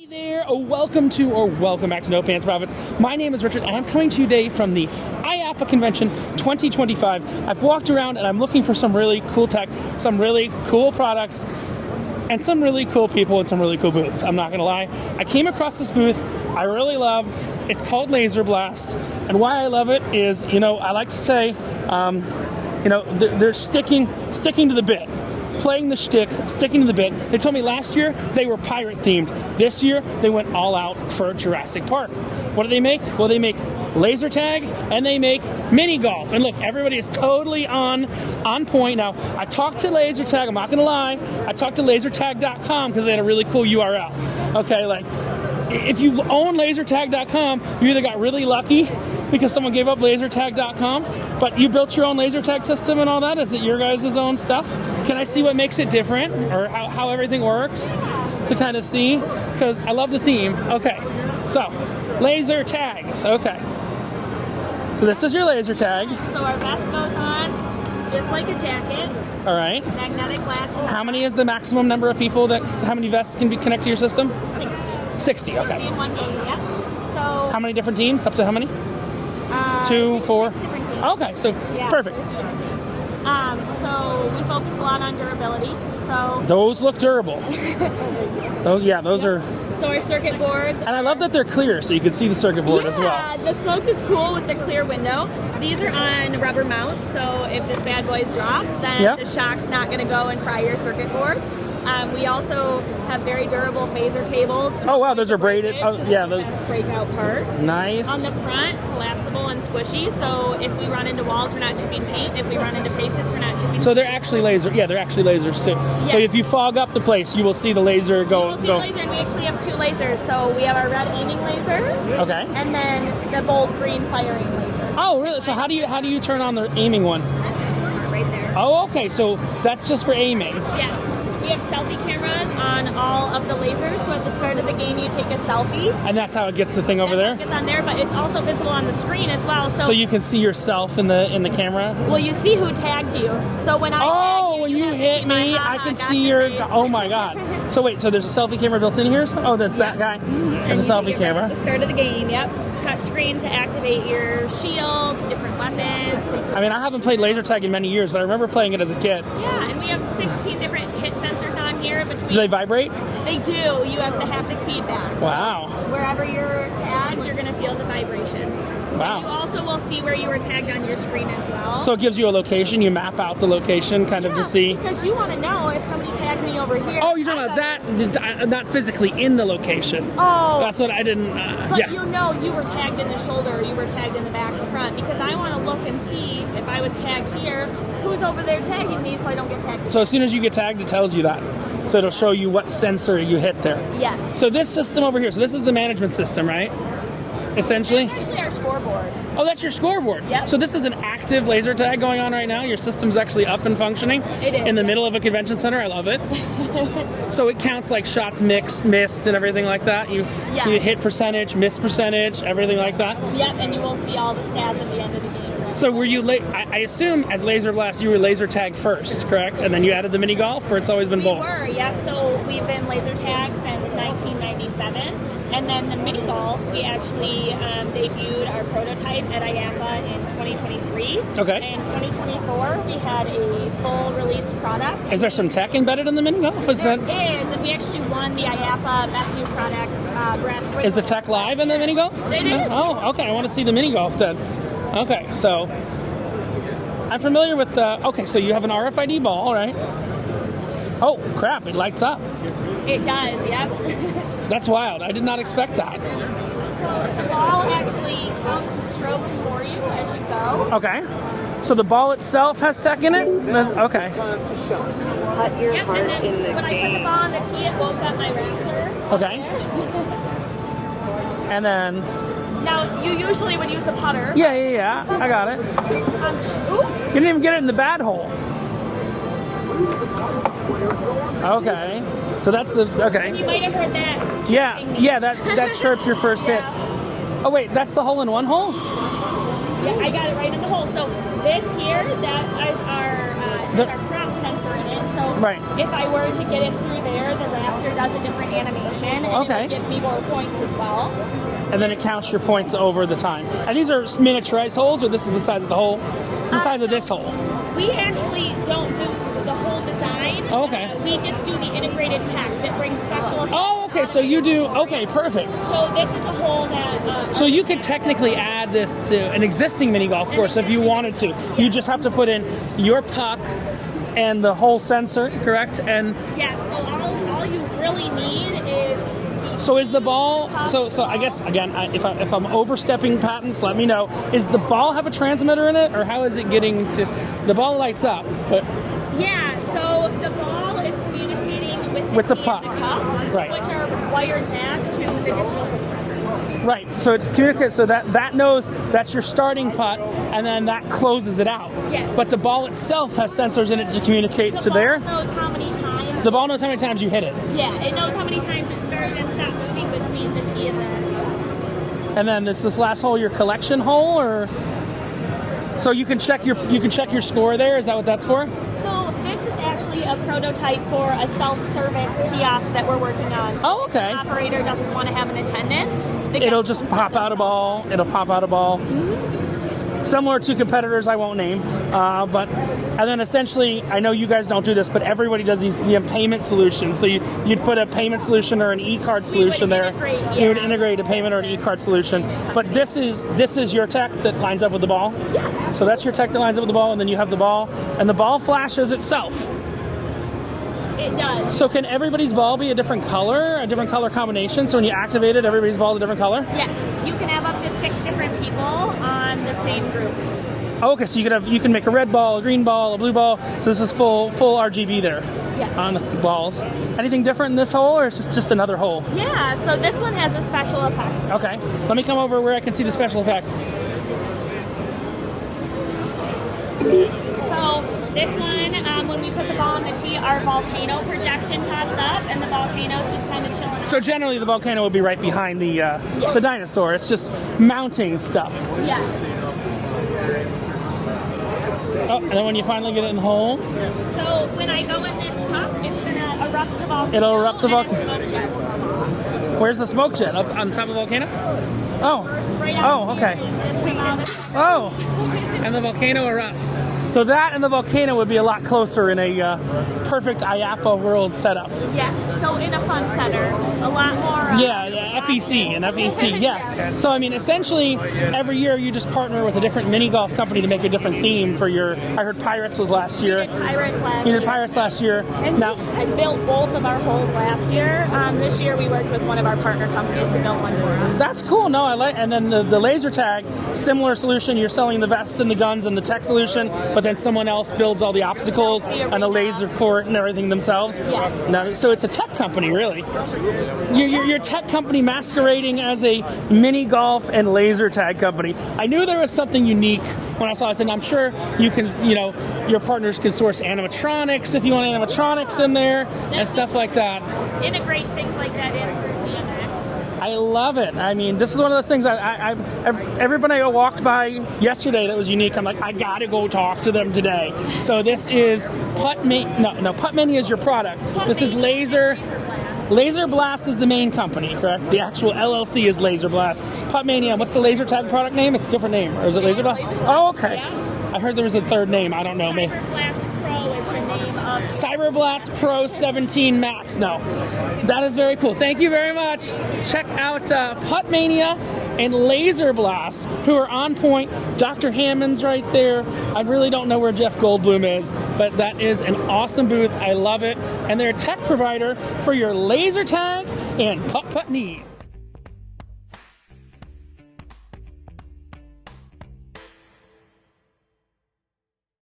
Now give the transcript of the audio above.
Hey there, welcome back to No Pants Profits. My name is Richard and I'm coming to you today from the IAAPA Convention 2025. I've walked around and I'm looking for some really cool tech, some really cool products, and some really cool people and some really cool booths. I'm not gonna lie. I came across this booth I really love. It's called Laser Blast, and why I love it is, I like to say, they're sticking to the bit. Playing the shtick, sticking to the bit. They told me last year they were pirate themed. This year they went all out for Jurassic Park. What do they make? Well, they make laser tag and they make mini golf. And look, everybody is totally on point. Now, I talked to laser tag, I'm not gonna lie. I talked to lasertag.com because they had a really cool URL. Okay, like if you own lasertag.com, you either got really lucky because someone gave up lasertag.com, but you built your own laser tag system and all that. Is it your guys' own stuff? Can I see what makes it different, or how everything works, to kind of see? Because I love the theme. Okay, so laser tags. Okay, so this is your laser tag. So our vest goes on just like a jacket. All right. Magnetic latch. How many is the maximum number of people how many vests can be connected to your system? 60. Okay. 60 in one game. Yep. So. How many different teams? Up to how many? 2, 4. 6 different teams. Okay, so yeah, perfect. So we focus a lot on durability. So those look durable. those are. So our circuit boards. And I love that they're clear, so you can see the circuit board as well. Yeah, the smoke is cool with the clear window. These are on rubber mounts, so if this bad boy's drop, then the shock's not going to go and fry your circuit board. We also have very durable phaser cables. Oh wow, those are braided. Oh yeah, those breakout part. Nice. On the front, collapsible and squishy. So if we run into walls, we're not chipping paint. If we run into faces, we're not chipping. So they're actually laser. Yeah, they're actually lasers too. Yes. So if you fog up the place, you will see the laser go. You will see the laser, and we actually have 2 lasers. So we have our red aiming laser. Okay. And then the bold green firing laser. Oh really? So how do you turn on the aiming one? Right there. Oh okay. So that's just for aiming. Yes. We have selfie cameras on all of the lasers, so at the start of the game you take a selfie. And that's how it gets the thing over there? It's on there, but it's also visible on the screen as well. So you can see yourself in the camera? Well, you see who tagged you. So when I tag you, when you hit me, I can see your... Oh my god. So wait, so there's a selfie camera built in here? Oh, that's that guy? There's a selfie camera. At the start of the game, yep. Touch screen to activate your shields, different weapons. I mean, I haven't played laser tag in many years, but I remember playing it as a kid. Yeah, and we have 16 different hit sensors on here. Do they vibrate? They do. You have the haptic feedback. Wow. So wherever you're tagged, you're going to feel the vibration. Wow. And you also will see where you were tagged on your screen as well. So it gives you a location. You map out the location kind of to see. Because you want to know if somebody tagged me over here. Oh, you're talking about that, not physically in the location. Oh. That's what I didn't, But you know you were tagged in the shoulder, or you were tagged in the back or front, because I want to look and see if I was tagged here, who's over there tagging me so I don't get tagged. So as soon as you get tagged, it tells you that. So it'll show you what sensor you hit there. Yes. So this system over here, so this is the management system, right? Essentially? That's actually our scoreboard. Oh, that's your scoreboard. Yep. So this is an active laser tag going on right now. Your system's actually up and functioning. It is. In the middle of a convention center. I love it. So it counts like shots missed and everything like that. You hit percentage, miss percentage, everything like that. Yep, and you will see all the stats at the end of the game. So were you I assume as Laser Blast you were laser tag first, correct? And then you added the mini golf, or it's always been both? We were, yep. So we've been laser tag since 1997. And then the mini golf, we actually debuted our prototype at IAAPA in 2023. Okay. In 2024, we had a full released product. Is there some tech embedded in the mini golf? There is, and we actually won the IAAPA Best New Product brass ring. Is the tech live in the mini golf? It is. Oh, okay. I want to see the mini golf then. Okay, so I'm familiar with the. Okay, so you have an RFID ball, right? Oh crap! It lights up. It does. Yep. That's wild. I did not expect that. So the ball actually counts the strokes for you as you go. Okay. So the ball itself has tech in it? Okay. Put your heart and then in the when game. I put the ball on the tee, it woke up my raptor. Okay. And then... Now, you usually would use a putter. Yeah. I got it. You didn't even get it in the bad hole. Okay. So that's the... Okay. You might have heard that. Yeah, that chirped your first hit. Oh wait, that's the hole-in-one hole? Yeah, I got it right in the hole. So this here, that is our prop sensor in it. So if I were to get it through there, the Raptor does a different animation, and Okay. it'll give me more points as well. And then it counts your points over the time. And these are miniaturized holes, or this is the size of the hole? The size of this hole. We actually don't do the whole design. Oh, okay. We just do the integrated tech that brings special effects. Oh, okay. So you do. Okay, perfect. So this is a hole that. So you could technically add this to an existing mini golf course if you wanted to. You just have to put in your puck and the whole sensor, correct? And Yes. So all you really need is. so is the ball? So I guess again, if I'm overstepping patents, let me know. Is the ball have a transmitter in it, or how is it getting to? The ball lights up, but Yeah. So the ball is communicating With the key puck. and the cup, Right. which are wired back to the digital hook. right. So it communicates so that knows that's your starting putt, and then that closes it out. Yes. But the ball itself has sensors in it to communicate to The there. ball knows how many times. The ball knows how many times you hit it, Yeah, it knows how many times it started and stopped moving between the tee and the. and then this last hole your collection hole, or so you can check your score there. Is that what that's for? So this is actually a prototype for a self-service kiosk that we're working on. So Oh, okay. If the operator doesn't want to have an attendant, the It'll guest just can pop out a ball. It'll pop out a ball. Similar to competitors I won't name, but and then essentially, I know you guys don't do this, but everybody does these payment solutions. So you'd put a payment solution or an e-card solution there. integrate, You would yeah. integrate a payment or an e-card solution. But this is your tech that lines up with the ball. Yes. So that's your tech that lines up with the ball, and then you have the ball, and the ball flashes itself. It does. So can everybody's ball be a different color combination? So when you activate it, everybody's ball is a different color? Yes. You can have up to 6 different people on the same group. Oh, okay, so you can make a red ball, a green ball, a blue ball. So this is full RGB there Yes. on the balls. Anything different in this hole, or is this just another hole? Yeah, so this one has a special effect. Okay, let me come over where I can see the special effect. So this one, when we put the ball on the tee, our volcano projection pops up, and the volcano's just kind of chilling out. So generally, the volcano would be right behind the dinosaur. It's just mounting stuff. Yes. Oh, and then when you finally get it in the hole, So when I go in this cup, it's gonna erupt the volcano. It'll erupt the and a volcano. smoke jet will come off. where's the smoke jet? Up on top of the volcano? Oh, First, right out oh, here, okay. this come out of- Oh, and the volcano erupts. So that and the volcano would be a lot closer in a perfect IAAPA world setup. Yes. So in a fun center, a lot more. Yeah, FEC and FEC, yeah. So I mean, essentially, every year you just partner with a different mini golf company to make a different theme for your. I heard Pirates was last We year. did Pirates last You year. did Pirates last year. And Now, I built both of our holes last year. This year we worked with one of our partner companies who built one for us. that's cool. No, I like. And then the laser tag, similar solution. You're selling the vest and the guns and the tech solution, but then someone else builds all the obstacles and the laser court and everything themselves. Yes. Now, so it's a tech company, really. Your tech company masquerading as a mini golf and laser tag company. I knew there was something unique when I saw this, and I'm sure you can, your partners can source animatronics if you want animatronics in there and stuff like that. Integrate things like that in through DMX. I love it. I mean, this is one of those things everybody I walked by yesterday that was unique. I'm like, I gotta go talk to them today. So this is Putt Mania. No, Putt Mania is your product. This is Laser Blast is the main company, correct? The actual LLC is Laser Blast. Putt Mania, what's the laser tag product name? It's a different name. Or is it Laser Blast? Oh, okay. Yeah. I heard there was a third name. I don't know. Maybe. Cyberblast Pro is the name of. Cyberblast Pro 17 Max. No, that is very cool. Thank you very much. Check out Putt Mania and Laser Blast, who are on point. Dr. Hammond's right there. I really don't know where Jeff Goldblum is, but that is an awesome booth. I love it. And they're a tech provider for your laser tag and putt-putt needs.